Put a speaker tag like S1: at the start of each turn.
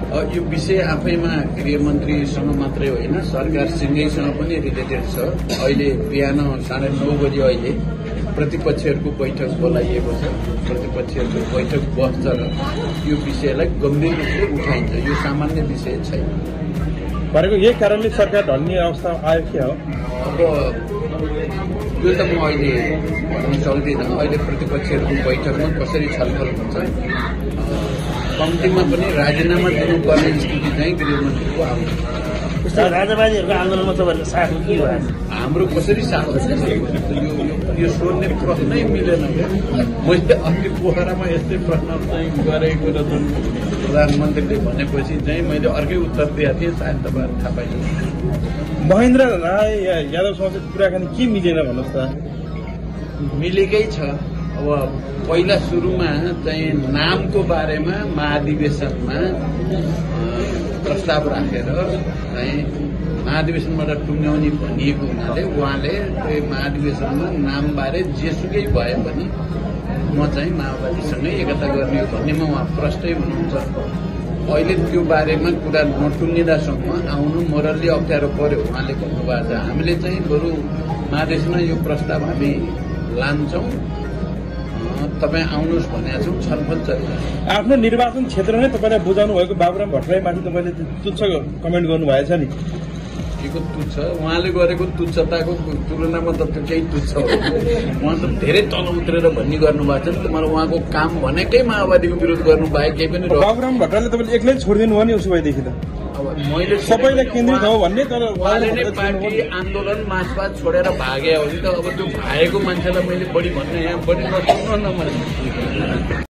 S1: यो विषय आफैमा गृहमन्त्रीसँग मात्रै होइन सरकारसँगैसँग पनि रिलेटेड छ। अहिले बिहान 9:30 बजे अहिले प्रतिपक्षहरूको बैठक बोलाइएको छ। प्रतिपक्षहरूको बैठक बस्छ र यो विषयलाई गम्भीर रूपले उठाइन्छ। यो सामान्य विषय छैन।
S2: भनेको यही कारणले सरकार ढल्ने अवस्था आयो के हो?
S1: अब यो त म अहिले भन्न सक्दिनँ। अहिले प्रतिपक्षहरूको बैठकमा कसरी छलफल हुन्छ, कम्तीमा पनि राजीनामा दिनुपर्ने स्थिति चाहिँ गृहमन्त्रीको आउँछ।
S3: राजावादीहरूको आन्दोलनमा तपाईँहरूको साथ के भयो?
S1: हाम्रो कसरी साथ यो सोध्ने प्रश्नै मिलेन क्या। मैले अघि पोखरामा यस्तै प्रश्न चाहिँ गरेको र प्रधानमन्त्रीले भनेपछि चाहिँ मैले अर्कै उत्तर दिएको थिएँ। सायद तपाईँहरू थाहा पाइन्छ।
S2: महेन्द्र राय यादवसँग कुराकानी के मिलेन भन्नुहोस् त?
S1: मिलेकै छ। अब पहिला सुरुमा चाहिँ नामको बारेमा महाधिवेशनमा प्रस्ताव राखेर चाहिँ महाधिवेशनबाट टुङ्ग्याउने भनिएको हुनाले उहाँले महाधिवेशनमा नामबारे जेसुकै भए पनि म चाहिँ माओवादीसँगै एकता गर्ने हो भन्नेमा उहाँ प्रष्टै हुनुहुन्छ। अहिले त्यो बारेमा कुरा नटुङ्गिँदासम्म आउनु मोरल्ली अप्ठ्यारो पर्यो उहाँले भन्नुभएको छ। हामीले चाहिँ बरु महाधिवेशनमा यो प्रस्ताव हामी लान्छौँ, तपाईँ आउनुहोस् भनेका छौँ, छलफल चलिरहेको।
S2: आफ्नो निर्वाचन क्षेत्र नै तपाईँलाई बुझाउनु भएको बाबुराम भट्टराईमाथि तपाईँले तुच्छ कमेन्ट गर्नुभएछ नि?
S1: के को तुच्छ? उहाँले गरेको तुच्छताको तुलनामा त त्यो केही तुच्छ हो। उहाँ त धेरै तल उत्रेर भन्ने गर्नुभएको छ नि त। मलाई उहाँको काम भनेकै माओवादीको विरोध गर्नु बाहेक केही पनि
S2: बाबुराम भट्टराईले तपाईँले एक्लै छोडिदिनु भयो नि उसो भएदेखि त?
S1: मैले
S2: सबैलाई केन्द्रित हो भन्ने, तर
S1: उहाँले नै पार्टी आन्दोलन मार्चपास्ट छोडेर भागे हो नि त। अब त्यो भागेको मान्छेलाई मैले बढी भन्ने यहाँ बढी नसुन्नु न मैले।